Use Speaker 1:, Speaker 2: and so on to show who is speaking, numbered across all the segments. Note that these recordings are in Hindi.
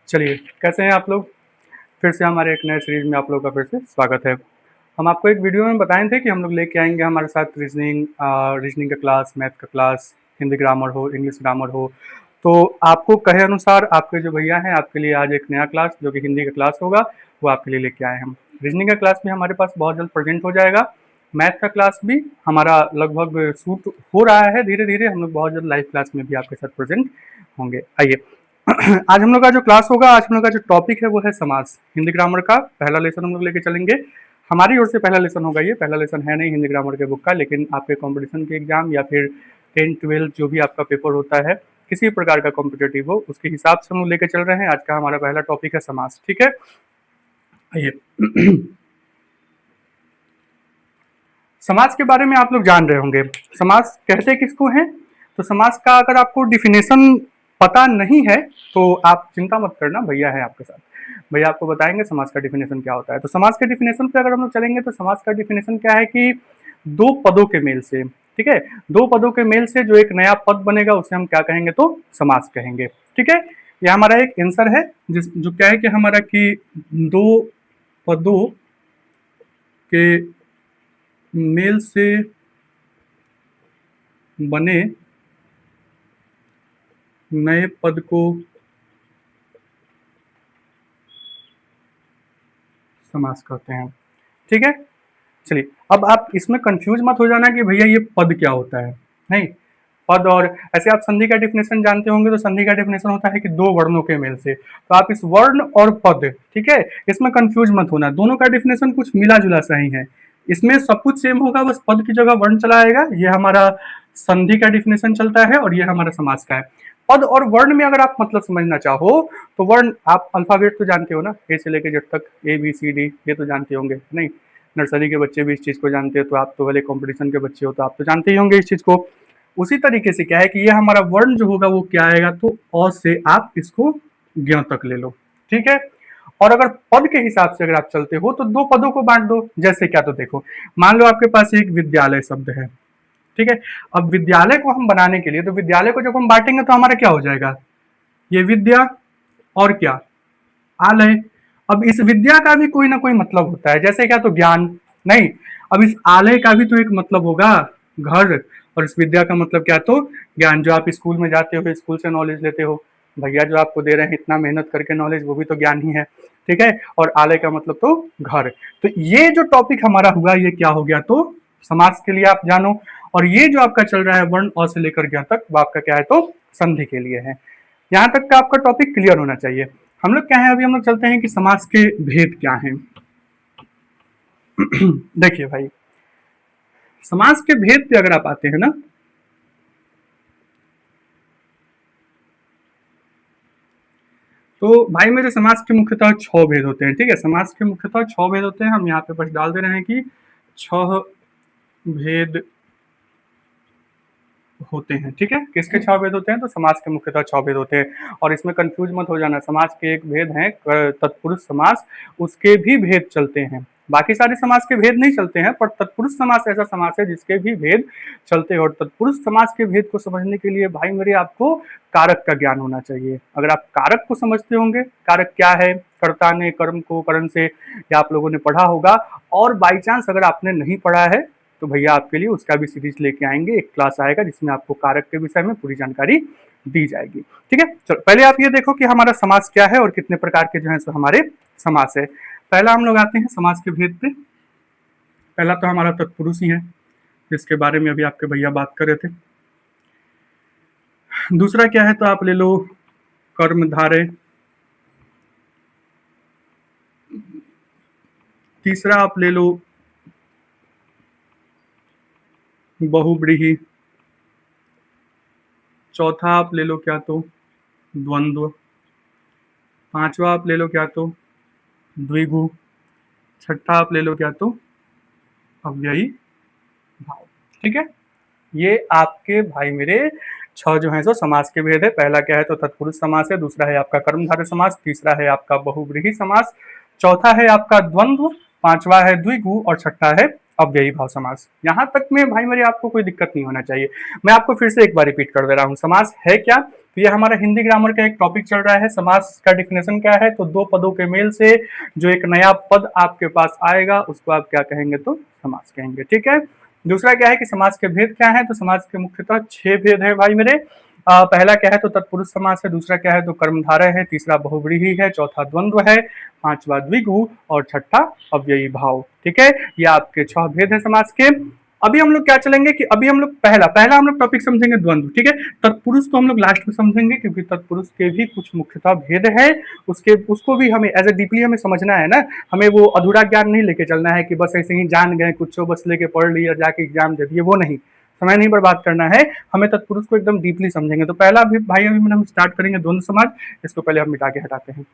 Speaker 1: चलिए, कैसे हैं आप लोग? फिर से हमारे एक नए सीरीज में आप लोगों का फिर से स्वागत है। हम आपको एक वीडियो में बताए थे कि हम लोग लेके आएंगे हमारे साथ रीजनिंग का क्लास, मैथ का क्लास, हिंदी ग्रामर हो, इंग्लिश ग्रामर हो। तो आपको कहे अनुसार आपके जो भैया हैं आपके लिए आज एक नया क्लास जो कि हिंदी का क्लास होगा वो आपके लिए लेके आए हैं हम। रीजनिंग का क्लास भी हमारे पास बहुत जल्द प्रेजेंट हो जाएगा। मैथ का क्लास भी हमारा लगभग शूट हो रहा है, धीरे धीरे हम लोग बहुत जल्द लाइव क्लास में भी आपके साथ प्रेजेंट होंगे। आइए आज हम लोग का जो क्लास होगा, आज हम लोग का जो टॉपिक है वो है समास। हिंदी ग्रामर का पहला लेसन हम लोग लेके चलेंगे। हमारी ओर से पहला लेसन होगा, ये पहला लेसन है नहीं हिंदी ग्रामर के बुक का, लेकिन आपके कंपटीशन के एग्जाम या फिर 10-12 जो भी आपका पेपर होता है, किसी भी प्रकार का कॉम्पिटेटिव हो, उसके हिसाब से हम लोग लेके चल रहे हैं। आज का हमारा पहला टॉपिक है समास। ठीक है, आइए समाज के बारे में आप लोग जान रहे होंगे। समाज कहते किसको हैं? तो समाज का अगर आपको डिफिनेशन पता नहीं है तो आप चिंता मत करना, भैया है आपके साथ, भैया आपको बताएंगे समाज का डिफिनेशन क्या होता है। तो समाज के डिफिनेशन पे अगर हम लोग चलेंगे तो समाज का डिफिनेशन क्या है कि दो पदों के मेल से, ठीक है, दो पदों के मेल से जो एक नया पद बनेगा उसे हम क्या कहेंगे? तो समास कहेंगे। ठीक है, यह हमारा एक आंसर है जिस जो क्या है कि हमारा कि दो पदों के मेल से बने नए पद को समास कहते हैं। ठीक है, चलिए अब आप इसमें कंफ्यूज मत हो जाना कि भैया ये पद क्या होता है। नहीं, पद और ऐसे आप संधि का डिफिनेशन जानते होंगे, तो संधि का डिफिनेशन होता है कि दो वर्णों के मेल से। तो आप इस वर्ण और पद, ठीक है, इसमें कंफ्यूज मत होना, दोनों का डिफिनेशन कुछ मिला जुला सा ही है। इसमें सब कुछ सेम होगा, बस पद की जगह वर्ण चला आएगा। ये हमारा संधि का डिफिनेशन चलता है और ये हमारा समास का है। पद और वर्ण में अगर आप मतलब समझना चाहो तो वर्ण, आप अल्फाबेट तो जानते हो ना, ए से लेके जेड तक, ABCD, ये तो जानते होंगे। नहीं, नर्सरी के बच्चे भी इस चीज़ को जानते हैं, तो आप तो भले कंपटीशन के बच्चे हो तो आप तो जानते ही होंगे इस चीज़ को। उसी तरीके से क्या है कि ये हमारा वर्ण जो होगा वो क्या आएगा? तो अ से आप इसको ज्ञ तक ले लो। ठीक है, और अगर पद के हिसाब से अगर आप चलते हो तो दो पदों को बांट दो। जैसे क्या? तो देखो, मान लो आपके पास एक विद्यालय शब्द है, ठीक है। अब विद्यालय को हम बनाने के लिए, तो विद्यालय को जब हम बांटेंगे तो हमारा क्या हो जाएगा? ये विद्या और क्या? आलय। अब इस विद्या का भी कोई ना कोई मतलब होता है, जैसे क्या? तो ज्ञान। नहीं, अब इस आलय का भी तो एक मतलब होगा, घर। और इस विद्या का मतलब क्या? तो ज्ञान। जो आप स्कूल में जाते हो, स्कूल से नॉलेज लेते हो, भैया जो आपको दे रहे हैं इतना मेहनत करके नॉलेज, वो भी तो ज्ञान ही है। ठीक है, और आलय का मतलब तो घर। तो ये जो टॉपिक हमारा हुआ ये क्या हो गया? तो समाज के लिए आप जानो। और ये जो आपका चल रहा है वर्ण अ से लेकर ज्ञ तक, वो आपका क्या है? तो संधि के लिए है। यहाँ तक का आपका टॉपिक क्लियर होना चाहिए। हम लोग क्या है, अभी हम लोग चलते हैं कि समाज के भेद क्या हैं। देखिए भाई, समाज के भेद पे अगर आप आते हैं ना, तो भाई मेरे समाज के मुख्यतः 6 भेद होते हैं। ठीक है, समाज के मुख्यतः 6 भेद होते हैं। हम यहाँ पे बस डाल दे रहे हैं कि 6 भेद होते हैं। ठीक है, किसके 6 भेद होते हैं? तो समाज के मुख्यतः 6 भेद होते हैं। और इसमें कंफ्यूज मत हो जाना, समाज के एक भेद है तत्पुरुष समास, उसके भी भेद चलते हैं। बाकी सारे समाज के भेद नहीं चलते हैं, पर तत्पुरुष समास ऐसा समास है जिसके भी भेद चलते हैं। और तत्पुरुष समास के भेद को समझने के लिए भाई मेरे आपको कारक का ज्ञान होना चाहिए। अगर आप कारक को समझते होंगे, कारक क्या है? कर्ता ने कर्म को करण से, या आप लोगों ने पढ़ा होगा। और बाई चांस अगर आपने नहीं पढ़ा है तो भैया आपके लिए उसका भी सीरीज लेके आएंगे, एक क्लास आएगा जिसमें आपको कारक के विषय में पूरी जानकारी दी जाएगी। ठीक है, चलो पहले आप ये देखो कि हमारा समास क्या है और कितने प्रकार के जो है सो हमारे समास है। पहला हम लोग आते हैं समास के भेद पे। पहला तो हमारा तत्पुरुष ही है, जिसके बारे में अभी आपके भैया बात कर रहे थे। दूसरा क्या है? तो आप ले लो कर्मधारय। तीसरा आप ले लो बहुव्रीहि। चौथा आप ले लो क्या? तो द्वंद्व। पांचवा आप ले लो क्या? तो द्विगु। छठा आप ले लो क्या? तो अव्ययी भाव। ठीक है, ये आपके भाई मेरे 6 जो है सो समास के भेद है। पहला क्या है? तो तत्पुरुष समास है। दूसरा है आपका कर्मधारय समास। तीसरा है आपका बहुव्रीहि समास। चौथा है आपका द्वंद्व। पांचवा है द्विगु और छठा है अव्ययी भाव समास। यहां तक में भाई मेरे आपको कोई दिक्कत नहीं होना चाहिए। मैं आपको फिर से एक बार रिपीट कर दे रहा हूं, समास है क्या? तो ये हमारा हिंदी ग्रामर का एक टॉपिक चल रहा है, समास का डिफिनेशन क्या है, तो दो पदों के मेल से जो एक नया पद आपके पास आएगा उसको आप क्या कहेंगे, तो समास कहेंगे। ठीक है, दूसरा क्या है कि समास के भेद क्या है, तो समास के मुख्यतः 6 भेद है भाई मेरे। पहला क्या है, तो तत्पुरुष समास है, दूसरा क्या है, तो कर्मधारय है, तीसरा बहुव्रीहि है, चौथा द्वंद्व है, पांचवा द्विगु और छठा अव्ययी भाव। ठीक है, ये आपके 6 भेद है समास के। अभी हम लोग क्या चलेंगे कि अभी हम लोग पहला हम लोग टॉपिक समझेंगे द्वंद्व। ठीक है, तत्पुरुष तो हम लोग लास्ट में समझेंगे क्योंकि तत्पुरुष के भी कुछ मुख्यतः भेद है, उसको भी हमें एज ए डीपली हमें समझना है ना, हमें वो अधूरा ज्ञान नहीं लेके चलना है कि बस ऐसे ही जान गए कुछ बस लेके पढ़ लिया जाके एग्जाम दे दिए, वो नहीं, समय नहीं बर्बाद करना है, हमें तत्पुरुष को एकदम डीपली समझेंगे। तो पहला भी भाई अभी हम स्टार्ट करेंगे द्वंद्व समाज, इसको पहले हम मिटा के हटाते हैं।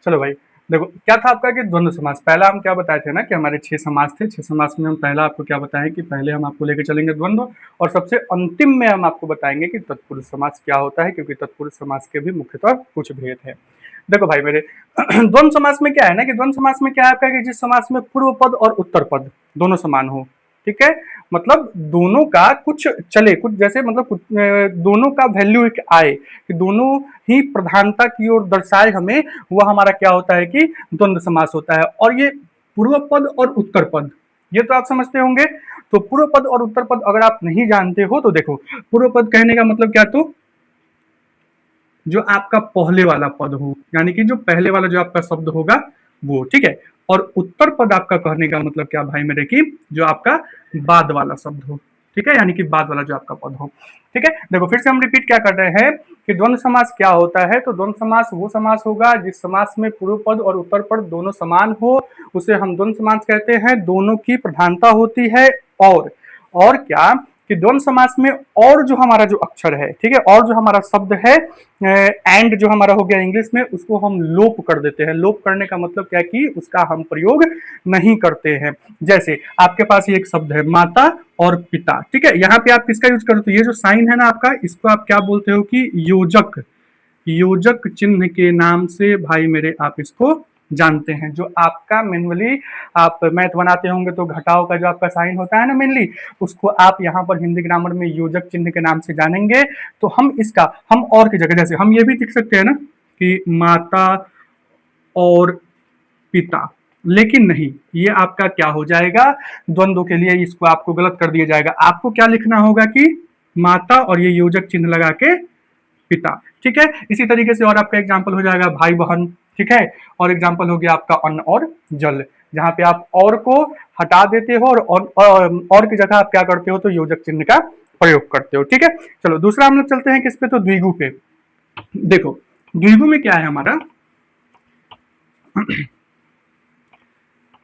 Speaker 1: चलो भाई देखो क्या था आपका कि द्वंद्व समास, पहला हम क्या बताए थे ना कि हमारे 6 समास थे, 6 समास में हम पहला आपको क्या बताएं कि पहले हम आपको लेके चलेंगे द्वंद्व, और सबसे अंतिम में हम आपको बताएंगे कि तत्पुरुष समास क्या होता है, क्योंकि तत्पुरुष समास के भी मुख्यतः कुछ भेद है। देखो भाई मेरे द्वंद्व समास में क्या है ना कि द्वंद्व समास में क्या है आपका कि जिस समास में पूर्व पद और उत्तर पद दोनों समान हो। ठीक है, मतलब दोनों का कुछ चले, कुछ जैसे मतलब दोनों का वैल्यू एक आए कि दोनों ही प्रधानता की ओर दर्शाए हमें, वह हमारा क्या होता है कि द्वंद्व समास होता है। और ये पूर्व पद और उत्तर पद ये तो आप समझते होंगे। तो पूर्व पद और उत्तर पद अगर आप नहीं जानते हो तो देखो, पूर्व पद कहने का मतलब क्या, तो जो आपका पहले वाला पद हो, यानी कि जो पहले वाला जो आपका शब्द होगा वो। ठीक है, और उत्तर पद आपका कहने का मतलब क्या भाई मेरे की जो आपका बाद वाला शब्द हो। ठीक है, यानी कि बाद वाला जो आपका पद हो। ठीक है, देखो फिर से हम रिपीट क्या कर रहे हैं कि द्वंद्व समास क्या होता है, तो द्वंद्व समास वो समास होगा जिस समास में पूर्व पद और उत्तर पद दोनों समान हो, उसे हम द्वंद्व समास कहते हैं। दोनों की प्रधानता होती है, और क्या कि द्वंद्व समास में और जो हमारा जो अक्षर है, ठीक है, और जो हमारा शब्द है एंड जो हमारा हो गया इंग्लिश में, उसको हम लोप कर देते हैं। लोप करने का मतलब क्या कि उसका हम प्रयोग नहीं करते हैं। जैसे आपके पास ये एक शब्द है माता और पिता। ठीक है, यहाँ पे आप किसका यूज करते हो, ये जो साइन है ना आपका, इसको आप क्या बोलते हो कि योजक, योजक चिन्ह के नाम से भाई मेरे आप इसको जानते हैं। जो आपका मैनुअली आप मैथ बनाते होंगे तो घटाव का जो आपका साइन होता है ना मेनली, उसको आप यहाँ पर हिंदी ग्रामर में योजक चिन्ह के नाम से जानेंगे। तो हम इसका हम और की जगह जैसे हम ये भी लिख सकते हैं ना कि माता और पिता, लेकिन नहीं, ये आपका क्या हो जाएगा द्वंद्व के लिए, इसको आपको गलत कर दिया जाएगा। आपको क्या लिखना होगा कि माता और ये योजक चिन्ह लगा के पिता। ठीक है, इसी तरीके से और आपका एग्जाम्पल हो जाएगा भाई बहन। ठीक है, और एग्जाम्पल हो गया आपका अन्न और जल, जहां पे आप और को हटा देते हो और की जगह आप क्या करते हो, तो योजक चिन्ह का प्रयोग करते हो। ठीक है, चलो दूसरा हम लोग चलते हैं किस पे, तो द्विगु पे। देखो द्विगु में क्या है हमारा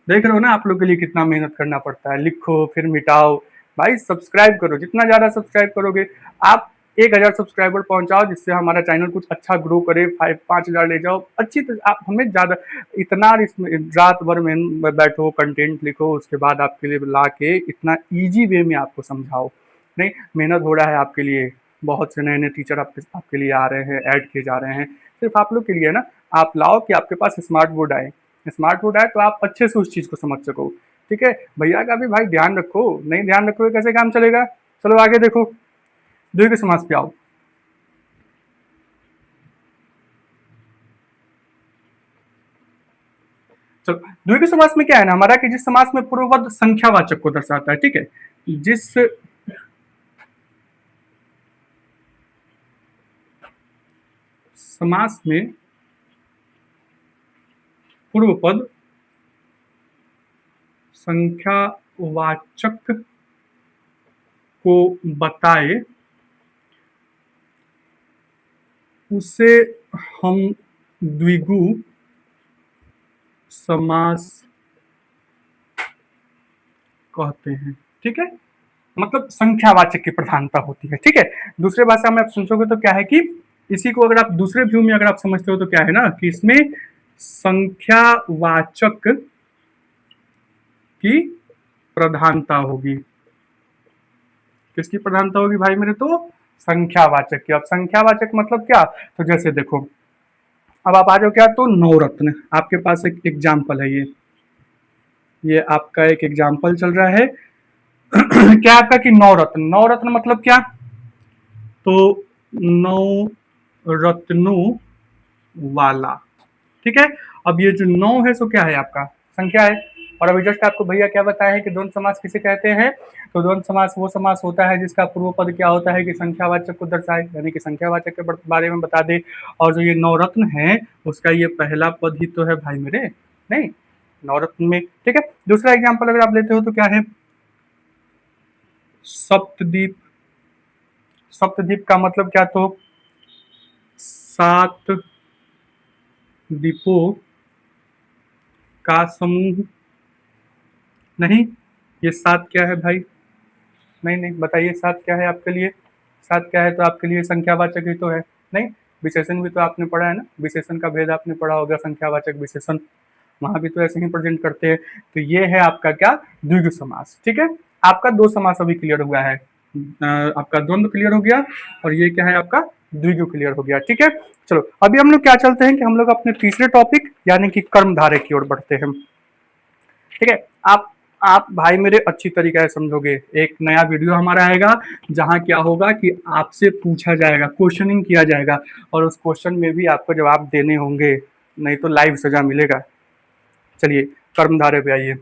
Speaker 1: देख रहे हो ना आप लोग के लिए कितना मेहनत करना पड़ता है, लिखो फिर मिटाओ। भाई सब्सक्राइब करो, जितना ज्यादा सब्सक्राइब करोगे आप 1000 सब्सक्राइबर पहुंचाओ, जिससे हमारा चैनल कुछ अच्छा ग्रो करे, 5-5000 ले जाओ अच्छी। तो आप हमें ज्यादा इतना रात भर में बैठो कंटेंट लिखो, उसके बाद आपके लिए ला के इतना इजी वे में आपको समझाओ। नहीं, मेहनत हो रहा है आपके लिए, बहुत से नए नए टीचर आपके लिए आ रहे हैं, ऐड किए जा रहे हैं, सिर्फ आप लोग के लिए ना। आप लाओ कि आपके पास स्मार्ट बोर्ड आए, स्मार्ट बोर्ड आए तो आप अच्छे से उस चीज को समझ सको। ठीक है, भैया का भी भाई ध्यान रखो, नहीं ध्यान रखोगे कैसे काम चलेगा। चलो आगे देखो, द्विगु समास पे आओ। चलो द्विगु समास में क्या है ना हमारा कि जिस समास में पूर्वपद संख्यावाचक को दर्शाता है। ठीक है, जिस समास में पूर्व पद संख्यावाचक को बताए उसे हम द्विगु समास कहते हैं। ठीक है, मतलब संख्यावाचक की प्रधानता होती है। ठीक है, दूसरे भाषा में आप सोचोगे तो क्या है कि इसी को अगर आप दूसरे व्यू में अगर आप समझते हो तो क्या है ना कि इसमें संख्यावाचक की प्रधानता होगी। किसकी प्रधानता होगी भाई मेरे, तो संख्यावाचक की। अब संख्यावाचक मतलब क्या, तो जैसे देखो अब आप आ जाओ क्या, तो नवरत्न आपके पास एक एग्जाम्पल है, ये आपका एक एग्जाम्पल चल रहा है क्या आपका कि नवरत्न, नवरत्न मतलब क्या, तो नौ रत्नों वाला, ठीक है। अब ये जो नौ है सो क्या है, आपका संख्या है। और अभी जस्ट आपको भैया क्या बताया है कि द्वंद्व समास किसे कहते हैं, तो द्वंद्व समास वो समास होता है जिसका पूर्व पद क्या होता है कि संख्यावाचक को दर्शाए, यानी कि संख्यावाचक के बारे में बता दे। और जो ये नवरत्न है उसका ये पहला पद ही तो है भाई मेरे, नहीं नवरत्न में, ठीक है। दूसरा एग्जाम्पल अगर आप लेते हो तो क्या है, सप्तद्वीप। सप्तद्वीप का मतलब क्या, तो 7 द्वीपों का समूह। नहीं, ये 7 क्या है भाई, नहीं नहीं बताइए 7 क्या है आपके लिए, 7 क्या है, तो आपके लिए संख्यावाचक ही तो है। नहीं, विशेषण भी तो आपने पढ़ा है ना, विशेषण का भेद आपने पढ़ा होगा, संख्यावाचक विशेषण वहां भी तो ऐसे ही प्रेजेंट करते हैं। तो ये है आपका क्या, द्विगु समास, ठीक है। आपका दो समास अभी क्लियर हुआ है, आपका द्वंद्व क्लियर हो गया और ये क्या है आपका द्विगु क्लियर हो गया, ठीक है। चलो अभी हम लोग क्या चलते हैं कि हम लोग अपने तीसरे टॉपिक यानी कि कर्मधारय की ओर बढ़ते हैं, ठीक है। आप भाई मेरे अच्छी तरीके से समझोगे, एक नया वीडियो हमारा आएगा जहां क्या होगा कि आपसे पूछा जाएगा, क्वेश्चनिंग किया जाएगा और उस क्वेश्चन में भी आपको जवाब देने होंगे, नहीं तो लाइव सजा मिलेगा। चलिए कर्मधारय पे आइए।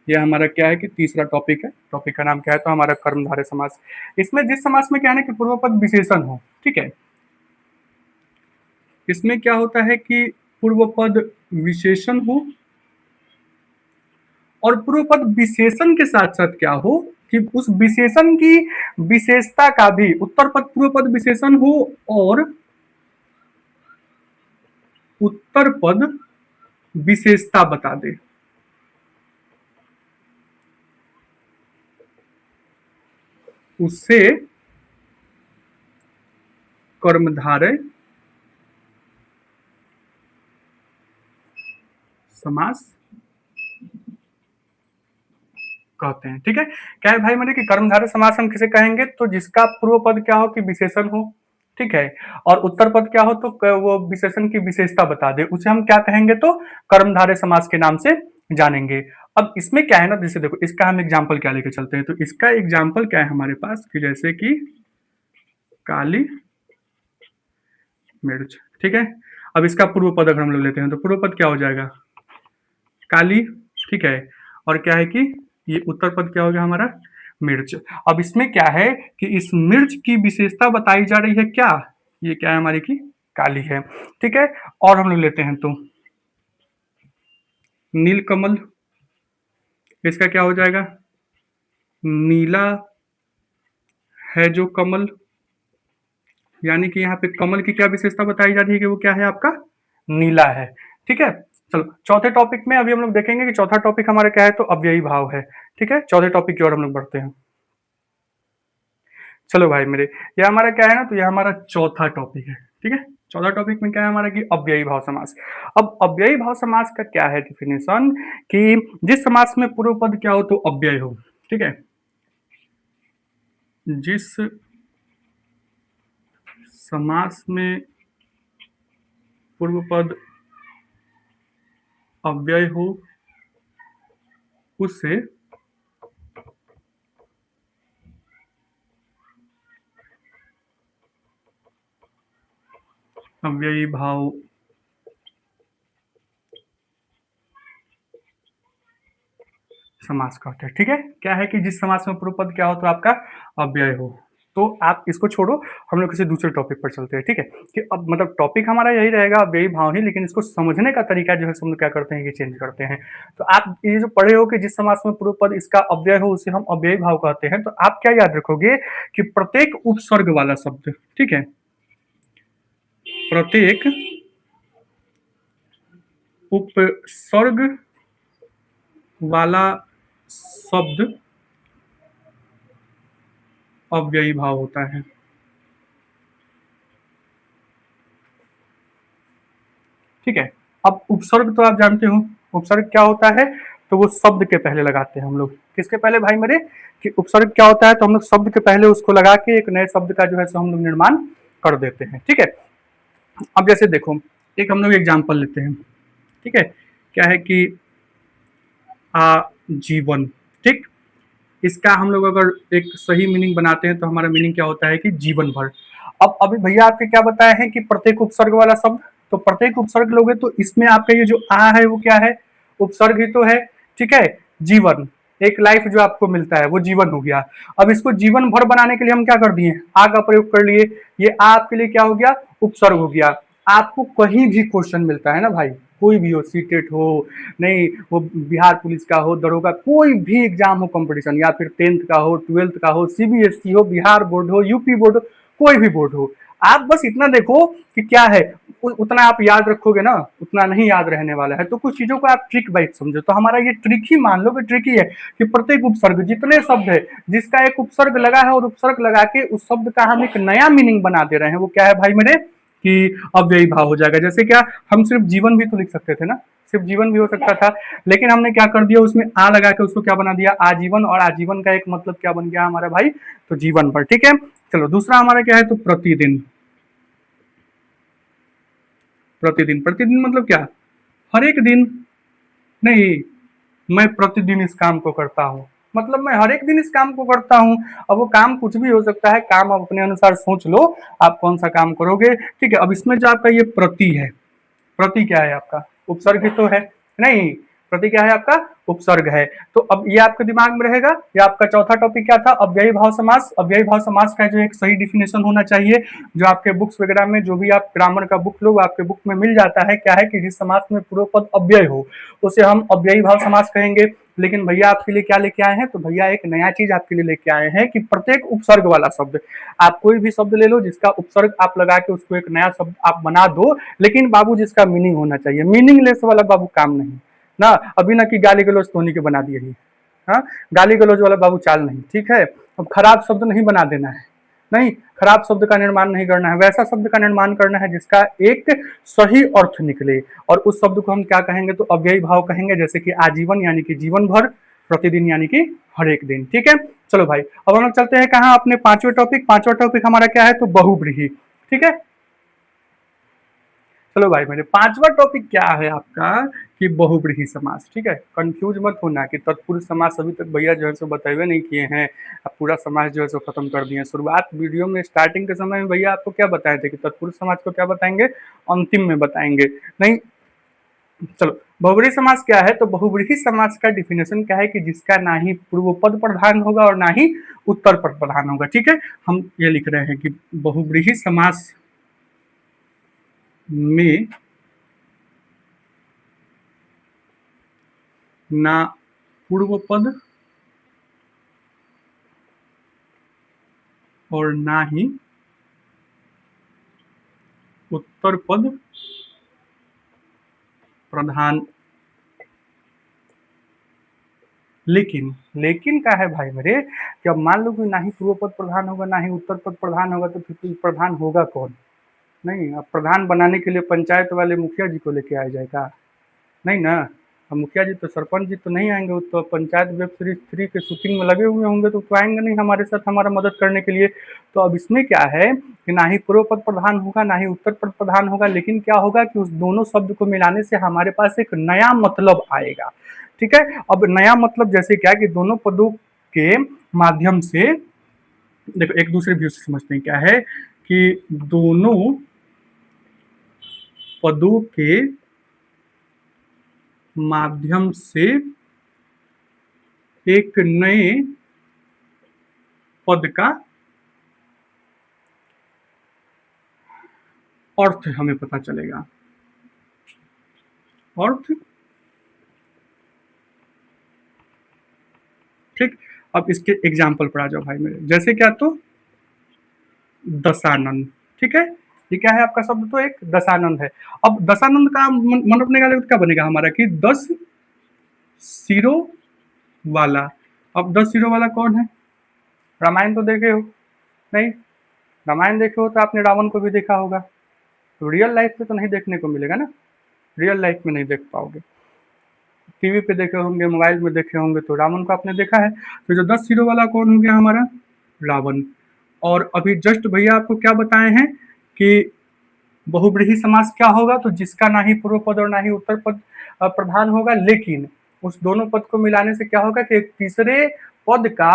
Speaker 1: ये हमारा क्या है कि तीसरा टॉपिक है, टॉपिक का नाम क्या है, तो हमारा कर्मधारय समास। इसमें जिस समास में क्या है ना कि पूर्व पद विशेषण हो, ठीक है, इसमें क्या होता है कि पूर्व पद विशेषण हो और पूर्व पद विशेषण के साथ साथ क्या हो कि उस विशेषण की विशेषता का भी उत्तर पद पूर्व पद विशेषण हो और उत्तर पद विशेषता बता दे। उससे कर्मधारय समास कहते हैं, ठीक है। क्या है भाई मैंने कि कर्मधारय समास हम किसे कहेंगे, तो जिसका पूर्व पद क्या हो कि विशेषण हो, ठीक है, और उत्तर पद क्या हो तो वो विशेषण की विशेषता बता दे, उसे हम क्या कहेंगे, तो कर्मधारय समास के नाम से जानेंगे। अब इसमें क्या है ना, जैसे देखो इसका हम एग्जाम्पल क्या लेके चलते हैं, तो इसका एग्जाम्पल क्या है हमारे पास कि जैसे कि काली मिर्च, ठीक है। अब इसका पूर्व पद अगर हम लोग लेते हैं तो पूर्व पद क्या हो जाएगा, काली, ठीक है। और क्या है कि ये उत्तर पद क्या हो गया हमारा, मिर्च। अब इसमें क्या है कि इस मिर्च की विशेषता बताई जा रही है, क्या ये क्या है हमारी की काली है, ठीक है। और हम लोग लेते हैं तो नीलकमल, इसका क्या हो जाएगा, नीला है जो कमल, यानी कि यहाँ पे कमल की क्या विशेषता बताई जा रही है कि वो क्या है आपका नीला है, ठीक है। चलो चौथे टॉपिक में अभी हम लोग देखेंगे कि चौथा टॉपिक हमारा क्या है, तो अव्ययी भाव है, ठीक है। चौथे टॉपिक की ओर हम लोग बढ़ते हैं। चलो भाई मेरे, ये हमारा क्या है ना, तो ये हमारा चौथा टॉपिक है, ठीक है। चौथा टॉपिक में क्या है हमारा कि अव्ययी भाव समास। अब अव्ययी भाव समास का क्या है डिफिनेशन कि जिस समास में पूर्व पद क्या हो तो अव्यय हो, ठीक है। जिस समास में पूर्व पद अव्यय हो उसे अव्ययी भाव समास कहते हैं, ठीक है। क्या है कि जिस समास में पूर्व पद क्या हो तो आपका अव्यय हो, तो आप इसको छोड़ो, हम लोग किसी दूसरे टॉपिक पर चलते हैं, ठीक है। कि अब मतलब टॉपिक हमारा यही रहेगा अव्ययी भाव ही, लेकिन इसको समझने का तरीका जो है हम लोग क्या करते हैं कि चेंज करते हैं। तो आप ये जो पढ़े हो कि जिस समास में पूर्व पद इसका अव्यय हो उसे हम अव्ययी भाव कहते हैं, तो आप क्या याद रखोगे कि प्रत्येक उपसर्ग वाला शब्द, ठीक है, प्रत्येक उपसर्ग वाला शब्द अव्ययी भाव होता है, ठीक है। अब उपसर्ग तो आप जानते हो, उपसर्ग क्या होता है, तो वो शब्द के पहले लगाते हैं हम लोग, किसके पहले भाई मेरे, कि उपसर्ग क्या होता है तो हम लोग शब्द के पहले उसको लगा के एक नए शब्द का जो है सो हम लोग निर्माण कर देते हैं, ठीक है। अब जैसे देखो एक हम लोग एग्जाम्पल लेते हैं, ठीक है, क्या है कि आजीवन। ठीक, इसका हम लोग अगर एक सही मीनिंग बनाते हैं तो हमारा मीनिंग क्या होता है कि जीवन भर। अब अभी भैया आपके क्या बताया है कि प्रत्येक उपसर्ग वाला शब्द, तो प्रत्येक उपसर्ग लोगे तो इसमें आपका ये जो आ है वो क्या है, उपसर्ग ही तो है। ठीक है, जीवन, एक लाइफ जो आपको मिलता है वो जीवन हो गया। अब इसको जीवन भर बनाने के लिए हम क्या कर दिए, आ का प्रयोग कर लिए। ये आ आपके लिए क्या हो गया, उपसर्ग हो गया। आपको कहीं भी क्वेश्चन मिलता है ना भाई, कोई भी हो, सीटेट हो, नहीं वो बिहार पुलिस का हो, दरोगा, कोई भी एग्जाम हो कंपटीशन, या फिर 10th का हो, 12th का हो, सीबीएसई हो, बिहार बोर्ड हो, यूपी बोर्ड हो, कोई भी बोर्ड हो, आप बस इतना देखो कि क्या है, उतना आप याद रखोगे ना, उतना नहीं याद रहने वाला है। तो कुछ चीजों को आप ट्रिक वाइज समझो। तो हमारा ये ट्रिक ही मान लो कि ट्रिक ही है कि प्रत्येक उपसर्ग, जितने शब्द है जिसका एक उपसर्ग लगा है और उपसर्ग लगा के उस शब्द का हम एक नया मीनिंग बना दे रहे हैं, वो क्या है भाई मेरे, कि अव्ययी भाव हो जाएगा। जैसे क्या, हम सिर्फ जीवन भी तो लिख सकते थे ना, सिर्फ जीवन भी हो सकता था, लेकिन हमने क्या कर दिया, उसमें आ लगा के उसको क्या बना दिया, आजीवन। और आजीवन का एक मतलब क्या बन गया हमारा भाई, तो जीवन भर। ठीक है, चलो दूसरा हमारा क्या है, तो प्रतिदिन। प्रतिदिन, प्रतिदिन मतलब क्या, हर एक दिन, नहीं, मैं प्रतिदिन इस काम को करता हूँ, मतलब मैं हर एक दिन इस काम को करता हूँ। अब वो काम कुछ भी हो सकता है, काम आप अपने अनुसार सोच लो आप कौन सा काम करोगे। ठीक है, अब इसमें जो आपका ये प्रति है, प्रति क्या है आपका, उपसर्ग ही तो है, नहीं, प्रति क्या है आपका, उपसर्ग है। तो अब ये आपके दिमाग में रहेगा। ये आपका चौथा टॉपिक क्या था, अव्ययी भाव समास। अव्ययी भाव समास का जो एक सही डिफिनेशन होना चाहिए, जो आपके बुक्स वगैरह में, जो भी आप ग्रामर का बुक लो आपके बुक में मिल जाता है, क्या है कि जिस समास में पूर्व पद अव्यय हो उसे हम अव्ययी भाव समास कहेंगे। लेकिन भैया आपके लिए क्या लेके आए हैं, तो भैया एक नया चीज आपके लिए लेके आए हैं कि प्रत्येक उपसर्ग वाला शब्द, आप कोई भी शब्द ले लो जिसका उपसर्ग आप लगा के उसको एक नया शब्द आप बना दो, लेकिन बाबू जिसका मीनिंग होना चाहिए, मीनिंगलेस वाला बाबू काम नहीं ना। अभी ना कि गाली गलौज धोनी के बना दिए ही, हाँ, गाली गलौज वाला बाबू चाल नहीं। ठीक है, अब खराब शब्द नहीं बना देना है, नहीं, खराब शब्द का निर्माण नहीं करना है, वैसा शब्द का निर्माण करना है जिसका एक सही अर्थ निकले, और उस शब्द को हम क्या कहेंगे, तो अव्ययी भाव कहेंगे। जैसे कि आजीवन यानी कि जीवन भर, प्रतिदिन यानी कि हर एक दिन। ठीक है, चलो भाई अब हम लोग चलते हैं कहाँ, अपने पांचवें टॉपिक। पांचवा टॉपिक हमारा क्या है, तो बहुव्रीहि। ठीक है, चलो भाई मेरे पांचवा टॉपिक क्या है आपका, कि बहुव्रीहि समास। ठीक है, कंफ्यूज मत होना कि तत्पुरुष समास अभी तक भैया जो है सो बताए नहीं किए हैं, अब पूरा समास जो है सो खत्म कर दिए। शुरुआत वीडियो में स्टार्टिंग के समय में भैया आपको क्या बताए थे कि तत्पुरुष समास को क्या बताएंगे, अंतिम में बताएंगे, नहीं। चलो, बहुव्रीहि समास क्या है, तो बहुव्रीहि समास का डिफिनेशन क्या है कि जिसका ना ही पूर्व पद प्रधान होगा और ना ही उत्तर पद प्रधान होगा। ठीक है, हम ये लिख रहे हैं कि बहुव्रीहि समास में ना पूर्व पद और ना ही उत्तर पद प्रधान। लेकिन, लेकिन क्या है भाई मेरे, कि अब मान लो कि ना ही पूर्व पद प्रधान होगा ना ही उत्तर पद प्रधान होगा, तो फिर प्रधान होगा कौन, नहीं। अब प्रधान बनाने के लिए पंचायत वाले मुखिया जी को लेके आ जाएगा, नहीं ना। अब मुखिया जी तो, सरपंच जी तो नहीं आएंगे, वो तो पंचायत वेब सीरीज 3 के शूटिंग में लगे हुए होंगे, तो आएंगे नहीं हमारे साथ हमारा मदद करने के लिए। तो अब इसमें क्या है कि ना ही पूर्व पद प्रधान होगा ना ही उत्तर पद प्रधान होगा, लेकिन क्या होगा कि उस दोनों शब्द को मिलाने से हमारे पास एक नया मतलब आएगा। ठीक है, अब नया मतलब जैसे क्या कि दोनों पदों के माध्यम से, देखो एक दूसरे व्यू से समझते हैं, क्या है कि दोनों पदों के माध्यम से एक नए पद का अर्थ हमें पता चलेगा। अर्थ, ठीक। अब इसके एग्जाम्पल पर आ जाओ भाई मेरे, जैसे क्या, तो दशानंद। ठीक है, ये क्या है आपका शब्द, तो एक दशानंद है। अब दशानंद का मन रखने का क्या बनेगा हमारा, कि 10 सिरों वाला। अब 10 सिरों वाला कौन है, रामायण तो देखे हो, नहीं, रामायण देखे हो तो आपने रावण को भी देखा होगा, तो रियल लाइफ में तो नहीं देखने को मिलेगा ना, रियल लाइफ में नहीं देख पाओगे। टीवी पे देखे होंगे, मोबाइल में देखे होंगे, तो रावण को आपने देखा है। तो जो 10 सिरों वाला कौन हो गया हमारा, रावण। और अभी जस्ट भैया आपको क्या बताए हैं कि बहुव्रीहि समास क्या होगा, तो जिसका ना ही पूर्व पद और ना ही उत्तर पद प्रधान होगा, लेकिन उस दोनों पद को मिलाने से क्या होगा कि एक तीसरे पद का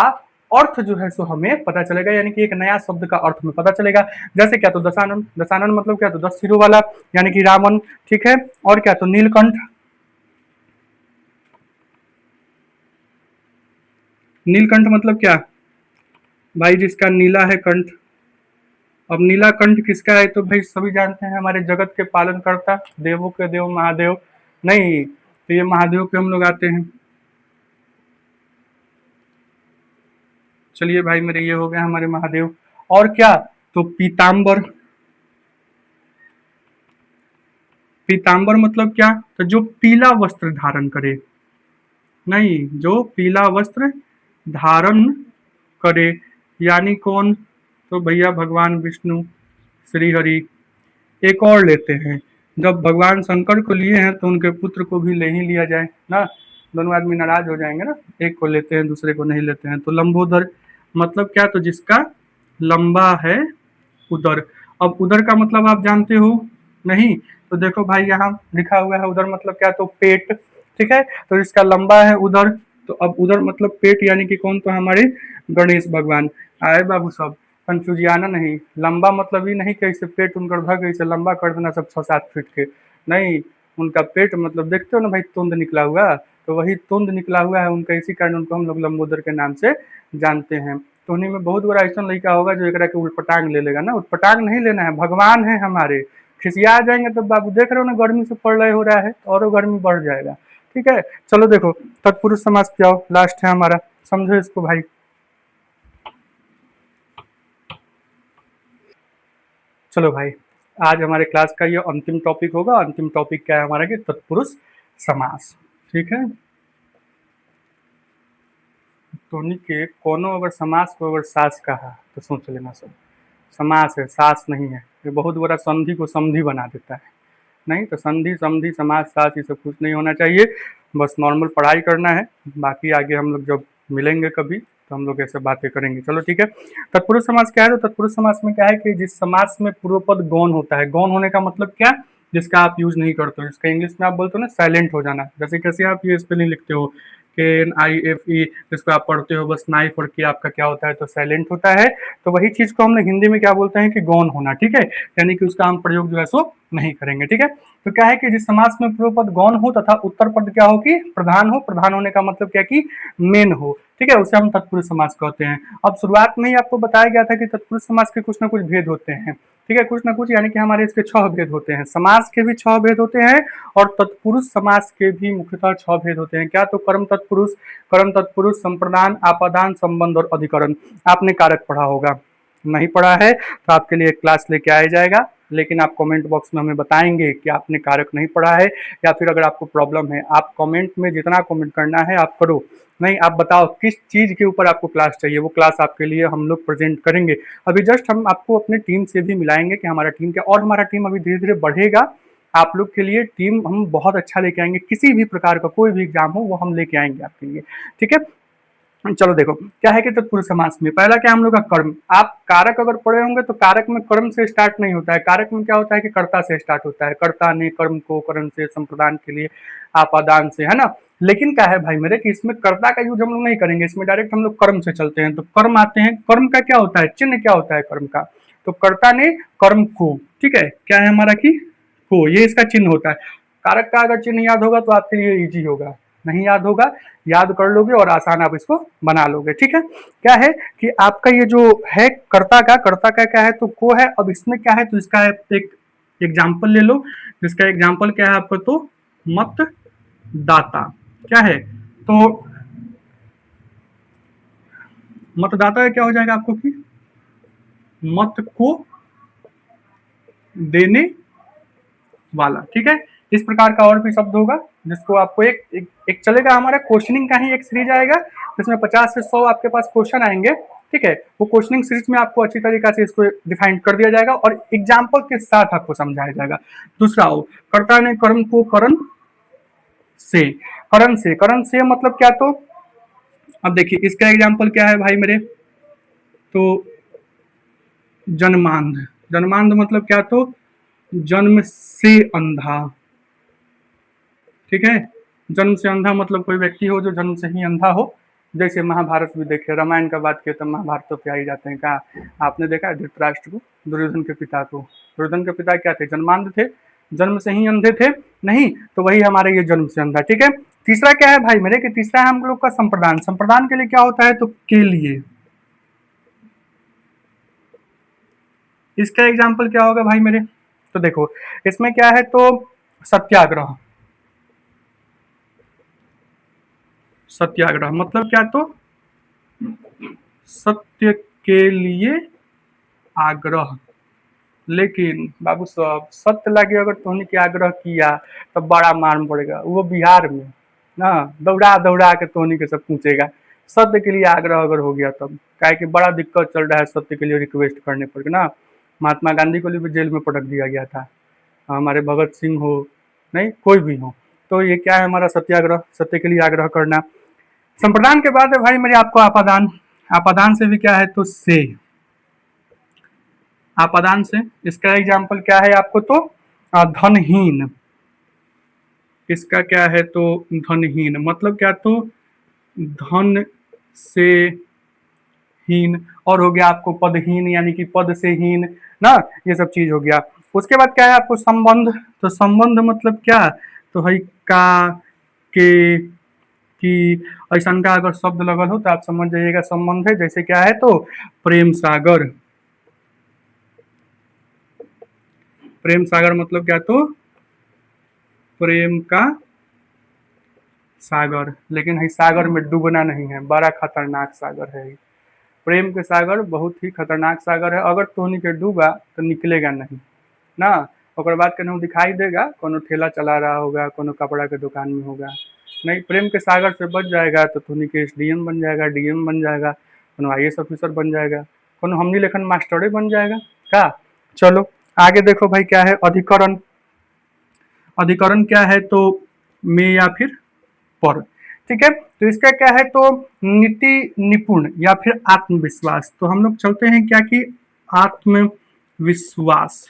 Speaker 1: अर्थ जो है सो हमें पता चलेगा, यानी कि एक नया शब्द का अर्थ में पता चलेगा। जैसे क्या, तो दशानन, दशानन मतलब क्या, तो 10 सिरों वाला, यानी कि रावण, ठीक है। और क्या, तो नीलकंठ, नीलकंठ मतलब क्या भाई, जिसका नीला है कंठ। अब नीला कंठ किसका है, तो भाई सभी जानते हैं, हमारे जगत के पालन करता, देवों के देव महादेव, नहीं तो ये महादेव पे हम लोग आते हैं। चलिए भाई मेरे, ये हो गया हमारे महादेव। और क्या, तो पीताम्बर, पीताम्बर मतलब क्या, तो जो पीला वस्त्र धारण करे, नहीं, जो पीला वस्त्र धारण करे, यानी कौन, तो भैया भगवान विष्णु, श्री हरि। एक और लेते हैं, जब भगवान शंकर को लिए हैं तो उनके पुत्र को भी ले ही लिया जाए ना, दोनों आदमी नाराज हो जाएंगे ना, एक को लेते हैं दूसरे को नहीं लेते हैं। तो लंबोदर मतलब क्या, तो जिसका लंबा है उदर। अब उदर का मतलब आप जानते हो, नहीं, तो देखो भाई यहाँ लिखा हुआ है उदर मतलब क्या, तो पेट, ठीक है। तो जिसका लंबा है उदर, तो अब उदर मतलब पेट, यानी कि कौन, तो हमारे गणेश भगवान। आए बाबू सब, कंफ्यूजियाना नहीं, लंबा मतलब ये नहीं कि ऐसे पेट उनका भग ऐसे लंबा कर देना सब 6-7 फीट के, नहीं, उनका पेट मतलब देखते हो ना भाई, तुंद निकला हुआ, तो वही तुंद निकला हुआ है उनका, इसी कारण उनको हम लोग लंबोदर के नाम से जानते हैं। तो उन्हीं में बहुत बड़ा ऐसा लड़का होगा जो एक के उल्पटांग ले लेगा ना, उल्पटांग नहीं लेना है, भगवान है हमारे, खिसिया जाएंगे तो बाबू देख रहे हो ना, गर्मी से पड़ रहे हो रहा है तो और गर्मी बढ़ जाएगा, ठीक है। चलो देखो, तत्पुरुष समास पे आओ, लास्ट है हमारा, समझो इसको भाई। चलो भाई, आज हमारे क्लास का ये अंतिम टॉपिक होगा। अंतिम टॉपिक क्या है हमारा, कि तत्पुरुष समास, ठीक है। धोनी के कोनो अगर समास को अगर सास कहा तो सोच लेना सब, समास है, सास नहीं है, ये बहुत बड़ा संधि को समधि बना देता है, नहीं तो संधि समधि समास सास ये सब कुछ नहीं होना चाहिए, बस नॉर्मल पढ़ाई करना है। बाकी आगे हम लोग जब मिलेंगे कभी तो हम लोग ऐसे बातें करेंगे, चलो ठीक है। तत्पुरुष समास क्या है, तो तत्पुरुष समास में क्या है कि जिस समास में पूर्व पद गौण होता है, गौण होने का मतलब क्या, जिसका आप यूज नहीं करते हो, जिसका इंग्लिश में आप बोलते हो ना साइलेंट हो जाना, जैसे कैसे आप ये स्पेलिंग लिखते हो, KNIFE, जिसको आप पढ़ते हो बस नाइफ और के आपका क्या होता है, तो साइलेंट होता है। तो वही चीज को हम लोग हिंदी में क्या बोलते हैं, कि गौण होना, ठीक है, यानी कि उसका हम प्रयोग जो है सो नहीं करेंगे, ठीक है। तो क्या है कि जिस समास में पूर्व पद गौण हो तथा उत्तर पद क्या हो, कि प्रधान हो, प्रधान होने का मतलब क्या, कि मेन हो, ठीक है, उसे हम तत्पुरुष समास कहते हैं। अब शुरुआत में ही आपको बताया गया था कि तत्पुरुष समास के कुछ ना कुछ भेद होते हैं, ठीक है, कुछ ना कुछ, यानी कि हमारे इसके 6 भेद होते हैं, समास के भी 6 भेद होते हैं और तत्पुरुष समास के भी मुख्यतः 6 भेद होते हैं। क्या, तो कर्म तत्पुरुष, कर्म तत्पुरुष, संप्रदान, आपादान, संबंध और अधिकरण। आपने कारक पढ़ा होगा, नहीं पढ़ा है तो आपके लिए एक क्लास लेके आया जाएगा, लेकिन आप कमेंट बॉक्स में हमें बताएंगे कि आपने कारक नहीं पढ़ा है, या फिर अगर आपको प्रॉब्लम है, आप कमेंट में जितना कमेंट करना है आप करो, नहीं आप बताओ किस चीज़ के ऊपर आपको क्लास चाहिए, वो क्लास आपके लिए हम लोग प्रेजेंट करेंगे। अभी जस्ट हम आपको अपने टीम से भी मिलाएंगे कि हमारा टीम क्या, और हमारा टीम अभी धीरे धीरे बढ़ेगा, आप लोग के लिए टीम हम बहुत अच्छा लेके आएंगे, किसी भी प्रकार का कोई भी एग्जाम हो वो हम लेके आएंगे आपके लिए, ठीक है। चलो देखो, क्या है कि तत्पुरुष समास में पहला क्या हम लोग का कर्म, आप कारक अगर पढ़े होंगे तो कारक में कर्म से स्टार्ट नहीं होता है, कारक में क्या होता है कि कर्ता से स्टार्ट होता है, कर्ता ने कर्म को करण से, संप्रदान के लिए आपादान से, है ना। लेकिन क्या है भाई मेरे, कि इसमें कर्ता का यूज हम लोग नहीं करेंगे, इसमें डायरेक्ट हम लोग कर्म से चलते हैं। तो कर्म आते हैं, कर्म का क्या होता है, चिन्ह क्या होता है कर्म का, तो कर्ता ने कर्म को, ठीक है, क्या है हमारा की को, ये इसका चिन्ह होता है। कारक का अगर चिन्ह याद होगा तो आपके लिए इजी होगा, नहीं याद होगा याद कर लोगे और आसान आप इसको बना लोगे, ठीक है। क्या है कि आपका ये जो है कर्ता का क्या है, तो को है। अब इसमें क्या है, तो इसका है एक एग्जाम्पल ले लो, जिसका एग्जाम्पल क्या है आपको, तो मतदाता, क्या है, तो मतदाता क्या हो जाएगा आपको, कि मत को देने वाला, ठीक है। इस प्रकार का और भी शब्द होगा जिसको आपको एक चलेगा, हमारा क्वेश्चनिंग का ही एक सीरीज आएगा जिसमें 50 से 100 आपके पास क्वेश्चन आएंगे, ठीक है। वो क्वेश्चनिंग सीरीज में आपको अच्छी तरीका से इसको डिफाइन कर दिया जाएगा और एग्जाम्पल के साथ आपको समझाया जाएगा। दूसरा हो, कर्ता ने कर्म को करण से, करण से मतलब क्या, तो अब देखिए इसका एग्जाम्पल क्या है भाई मेरे, तो जन्मांध, जन्मांध मतलब क्या, तो जन्म से अंधा, ठीक है। जन्म से अंधा मतलब कोई व्यक्ति हो जो जन्म से ही अंधा हो। जैसे महाभारत भी देखे, रामायण का बात किया तो महाभारत तो क्या ही जाते हैं। कहा आपने देखा है धृतराष्ट्र को, दुर्योधन के पिता को? दुर्योधन के पिता क्या थे? जन्मांध थे, जन्म से ही अंधे थे? नहीं। तो वही हमारे ये जन्म से अंधा। ठीक है। तीसरा क्या है भाई मेरे, कि तीसरा है हम लोग का संप्रदान। संप्रदान के लिए क्या होता है? तो के लिए। इसका एग्जाम्पल क्या होगा भाई मेरे? तो देखो इसमें क्या है, तो सत्याग्रह। सत्याग्रह मतलब क्या? तो सत्य के लिए आग्रह। लेकिन बाबू साहब सत्य लागे अगर तोहनी के आग्रह किया तब बड़ा मार पड़ेगा, वो बिहार में ना दौड़ा दौड़ा के तोहनी के सब पूछेगा। सत्य के लिए आग्रह अगर हो गया तब काहे कि बड़ा दिक्कत चल रहा है सत्य के लिए रिक्वेस्ट करने पर ना। महात्मा गांधी को भी जेल में पटक दिया गया था, हमारे भगत सिंह हो, नहीं कोई भी हो। तो ये क्या है हमारा सत्याग्रह, सत्य के लिए आग्रह करना। संप्रदान के बाद है भाई मेरे आपको आपादान। आपादान से भी क्या है? तो से। आपादान से इसका एग्जाम्पल क्या है आपको? तो धनहीन। इसका क्या है? तो धनहीन मतलब क्या? तो धन से हीन। और हो गया आपको पदहीन, यानी कि पद से हीन ना, ये सब चीज हो गया। उसके बाद क्या है आपको? संबंध। तो संबंध मतलब क्या? तो है का, के, कि ऐसा का अगर शब्द लगल हो तो आप समझ जाइएगा संबंध है। जैसे क्या है? तो प्रेम सागर। प्रेम सागर मतलब क्या? तो प्रेम का सागर। लेकिन है सागर में डूबना नहीं है, बड़ा खतरनाक सागर है। प्रेम के सागर बहुत ही खतरनाक सागर है, अगर तोहनी के डूबा तो निकलेगा नहीं ना। और बाद केनहू दिखाई देगा, कोनो ठेला चला रहा होगा, कोनो कपड़ा के दुकान में होगा, नहीं प्रेम के सागर से बच जाएगा तो तोहनी के एसडीएम बन जाएगा, डीएम बन जाएगा, कोनो आईएएस ऑफिसर बन जाएगा, कोनो हमनी लेखन मास्टरे बन जाएगा का। चलो आगे देखो भाई क्या है? अधिकरण। अधिकरण क्या है? तो में या फिर पर। ठीक है। तो इसका क्या है? तो नीति निपुण या फिर आत्मविश्वास। तो हम लोग चलते हैं क्या कि आत्मविश्वास।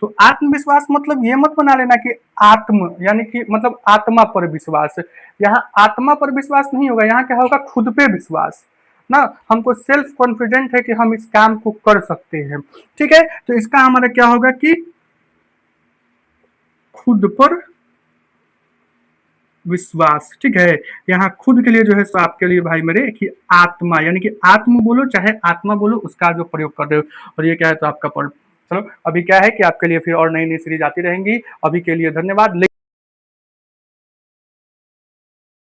Speaker 1: तो आत्मविश्वास मतलब ये मत बना लेना कि आत्म यानी कि मतलब आत्मा पर विश्वास। यहाँ आत्मा पर विश्वास नहीं होगा, यहाँ क्या होगा? खुद पे विश्वास ना। हमको सेल्फ कॉन्फिडेंट है कि हम इस काम को कर सकते हैं। ठीक है। तो इसका हमारा क्या होगा कि खुद पर विश्वास। ठीक है। यहाँ खुद के लिए जो है सो आपके लिए भाई मेरे कि आत्मा, यानी कि आत्म बोलो चाहे आत्मा बोलो, उसका जो प्रयोग कर रहे हो। और ये क्या है? तो आपका पर। चलो अभी क्या है कि आपके लिए फिर और नई नई सीरीज आती रहेंगी। अभी के लिए धन्यवाद।